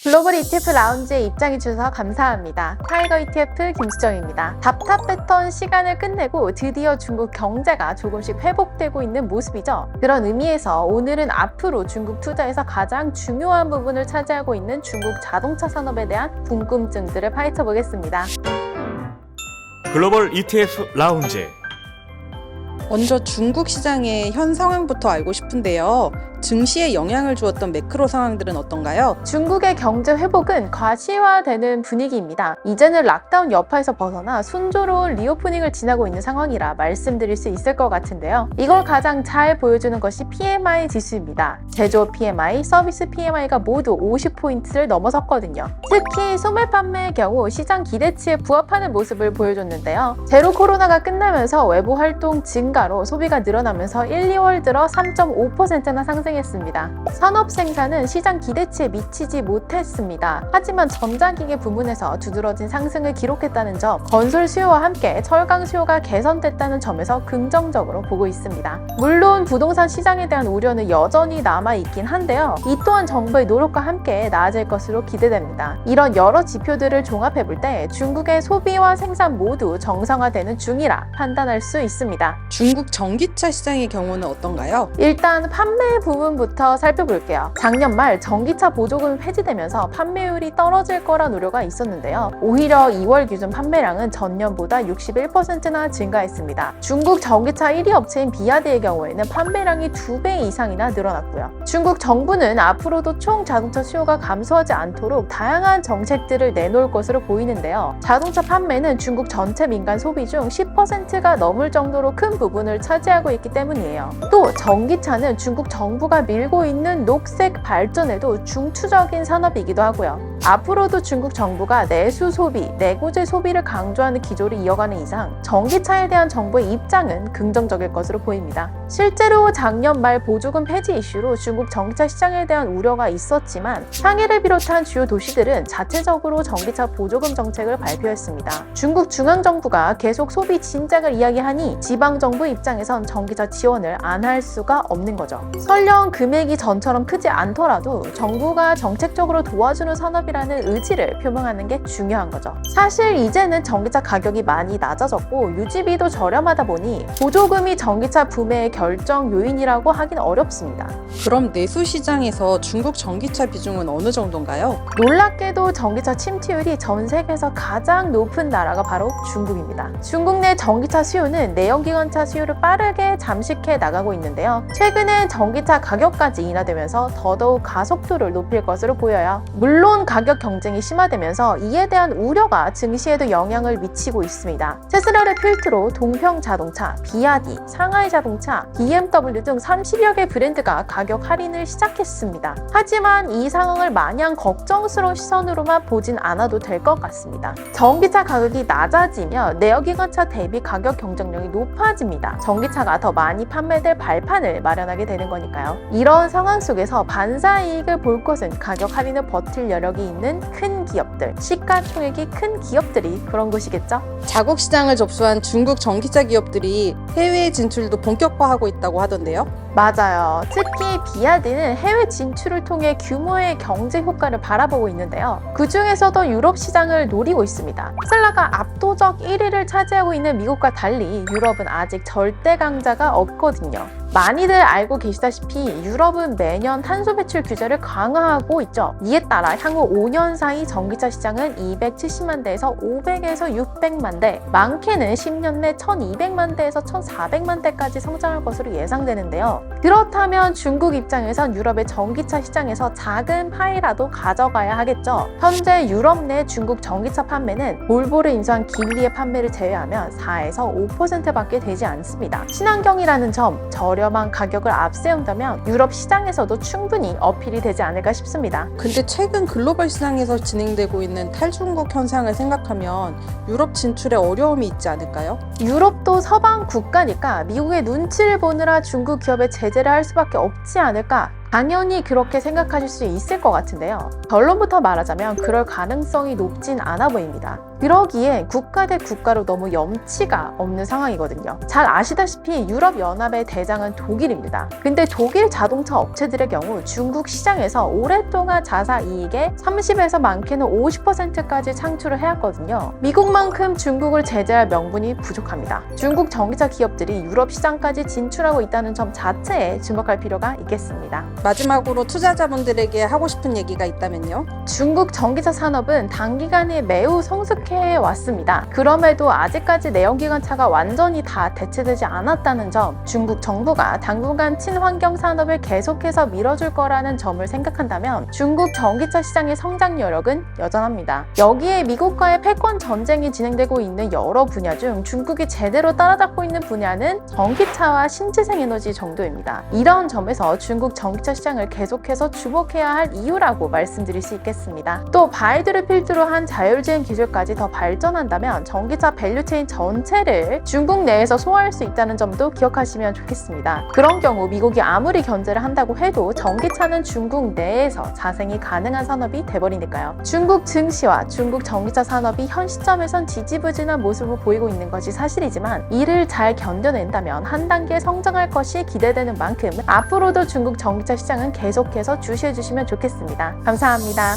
글로벌 ETF 라운지에 입장해주셔서 감사합니다. 타이거 ETF 김수정입니다. 답답했던 시간을 끝내고 드디어 중국 경제가 조금씩 회복되고 있는 모습이죠. 그런 의미에서 오늘은 앞으로 중국 투자에서 가장 중요한 부분을 차지하고 있는 중국 자동차 산업에 대한 궁금증들을 파헤쳐 보겠습니다. 글로벌 ETF 라운지. 먼저 중국 시장의 현 상황부터 알고 싶은데요. 증시에 영향을 주었던 매크로 상황들은 어떤가요? 중국의 경제 회복은 과시화되는 분위기입니다. 이제는 락다운 여파에서 벗어나 순조로운 리오프닝을 지나고 있는 상황이라 말씀드릴 수 있을 것 같은데요. 이걸 가장 잘 보여주는 것이 PMI 지수입니다. 제조업 PMI, 서비스 PMI가 모두 50포인트를 넘어섰거든요. 특히 소매 판매의 경우 시장 기대치에 부합하는 모습을 보여줬는데요. 제로 코로나가 끝나면서 외부 활동 증가로 소비가 늘어나면서 1, 2월 들어 3.5%나 상승했습니다. 산업 생산은 시장 기대치에 미치지 못했습니다. 하지만 전자기계 부문에서 두드러진 상승을 기록했다는 점, 건설 수요와 함께 철강 수요가 개선됐다는 점에서 긍정적으로 보고 있습니다. 물론 부동산 시장에 대한 우려는 여전히 남아있긴 한데요. 이 또한 정부의 노력과 함께 나아질 것으로 기대됩니다. 이런 여러 지표들을 종합해볼 때 중국의 소비와 생산 모두 정상화되는 중이라 판단할 수 있습니다. 중국 전기차 시장의 경우는 어떤가요? 일단 판매 부분부터 살펴볼게요. 작년 말 전기차 보조금이 폐지되면서 판매율이 떨어질 거란 우려가 있었는데요. 오히려 2월 기준 판매량은 전년보다 61%나 증가했습니다. 중국 전기차 1위 업체인 비아드의 경우에는 판매량이 2배 이상이나 늘어났고요. 중국 정부는 앞으로도 총 자동차 수요가 감소하지 않도록 다양한 정책들을 내놓을 것으로 보이는데요. 자동차 판매는 중국 전체 민간 소비 중 10%가 넘을 정도로 큰 부분을 차지하고 있기 때문이에요. 또 전기차는 중국 정부가 밀고 있는 녹색 발전에도 중추적인 산업이기도 하고요. 앞으로도 중국 정부가 내수 소비, 내구재 소비를 강조하는 기조를 이어가는 이상 전기차에 대한 정부의 입장은 긍정적일 것으로 보입니다. 실제로 작년 말 보조금 폐지 이슈로 중국 전기차 시장에 대한 우려가 있었지만 상해를 비롯한 주요 도시들은 자체적으로 전기차 보조금 정책을 발표했습니다. 중국 중앙정부가 계속 소비 진작을 이야기하니 지방정부 입장에선 전기차 지원을 안 할 수가 없는 거죠. 설령 금액이 전처럼 크지 않더라도 정부가 정책적으로 도와주는 산업이라는 의지를 표명하는 게 중요한 거죠. 사실 이제는 전기차 가격이 많이 낮아졌고 유지비도 저렴하다 보니 보조금이 전기차 구매의 결정 요인이라고 하긴 어렵습니다. 그럼 내수 시장에서 중국 전기차 비중은 어느 정도인가요? 놀랍게도 전기차 침투율이 전 세계에서 가장 높은 나라가 바로 중국입니다. 중국 내 전기차 수요는 내연기관차 수요를 빠르게 잠식해 나가고 있는데요. 최근에 전기차 가격까지 인하되면서 더더욱 가속도를 높일 것으로 보여요. 물론 가격 경쟁이 심화되면서 이에 대한 우려가 증시에도 영향을 미치고 있습니다. 테슬라를 필두로 동평자동차, 비아디, 상하이자동차, BMW 등 30여 개 브랜드가 가격 할인을 시작했습니다. 하지만 이 상황을 마냥 걱정스러운 시선으로만 보진 않아도 될 것 같습니다. 전기차 가격이 낮아지면 내연기관차 대비 가격 경쟁력이 높아집니다. 전기차가 더 많이 판매될 발판을 마련하게 되는 거니까요. 이런 상황 속에서 반사이익을 볼 것은 가격 할인을 버틸 여력이 있는 큰 기업들, 시가총액이 큰 기업들이 그런 것이겠죠? 자국 시장을 접수한 중국 전기차 기업들이 해외 진출도 본격화하고 있다고 하던데요. 맞아요. 특히 비아드는 해외 진출을 통해 규모의 경제 효과를 바라보고 있는데요. 그 중에서도 유럽 시장을 노리고 있습니다. 테슬라가 압도적 1위를 차지하고 있는 미국과 달리 유럽은 아직 절대 강자가 없거든요. 많이들 알고 계시다시피 유럽은 매년 탄소 배출 규제를 강화하고 있죠. 이에 따라 향후 5년 사이 전기차 시장은 270만 대에서 500에서 600만 대, 많게는 10년 내 1200만 대에서 1400만 대까지 성장할 것으로 예상되는데요. 그렇다면 중국 입장에선 유럽의 전기차 시장에서 작은 파이라도 가져가야 하겠죠. 현재 유럽 내 중국 전기차 판매는 볼보를 인수한 길리의 판매를 제외하면 4에서 5%밖에 되지 않습니다. 친환경이라는 점, 저렴한 가격을 앞세운다면 유럽 시장에서도 충분히 어필이 되지 않을까 싶습니다. 근데 최근 글로벌 시장에서 진행되고 있는 탈중국 현상을 생각하면 유럽 진출에 어려움이 있지 않을까요? 유럽도 서방 국가니까 미국의 눈치를 보느라 중국 기업에 제재를 할 수밖에 없지 않을까 당연히 그렇게 생각하실 수 있을 것 같은데요. 결론부터 말하자면 그럴 가능성이 높진 않아 보입니다. 그러기에 국가 대 국가로 너무 염치가 없는 상황이거든요. 잘 아시다시피 유럽연합의 대장은 독일입니다. 근데 독일 자동차 업체들의 경우 중국 시장에서 오랫동안 자사 이익의 30에서 많게는 50%까지 창출을 해왔거든요. 미국만큼 중국을 제재할 명분이 부족합니다. 중국 전기차 기업들이 유럽 시장까지 진출하고 있다는 점 자체에 주목할 필요가 있겠습니다. 마지막으로 투자자분들에게 하고 싶은 얘기가 있다면요? 중국 전기차 산업은 단기간에 매우 성숙해 왔습니다. 그럼에도 아직까지 내연기관차가 완전히 다 대체되지 않았다는 점, 중국 정부가 당분간 친환경 산업을 계속해서 밀어줄 거라는 점을 생각한다면 중국 전기차 시장의 성장 여력은 여전합니다. 여기에 미국과의 패권 전쟁이 진행되고 있는 여러 분야 중 중국이 제대로 따라잡고 있는 분야는 전기차와 신재생에너지 정도입니다. 이런 점에서 중국 전기차 시장을 계속해서 주목해야 할 이유라고 말씀드릴 수 있겠습니다. 또 바이드를 필두로 한 자율주행 기술까지 더 발전한다면 전기차 밸류체인 전체를 중국 내에서 소화할 수 있다는 점도 기억하시면 좋겠습니다. 그런 경우 미국이 아무리 견제를 한다고 해도 전기차는 중국 내에서 자생이 가능한 산업이 돼버리니까요. 중국 증시와 중국 전기차 산업이 현 시점에선 지지부진한 모습을 보이고 있는 것이 사실이지만 이를 잘 견뎌낸다면 한 단계 성장할 것이 기대되는 만큼 앞으로도 중국 전기차 시장은 계속해서 주시해 주시면 좋겠습니다. 감사합니다.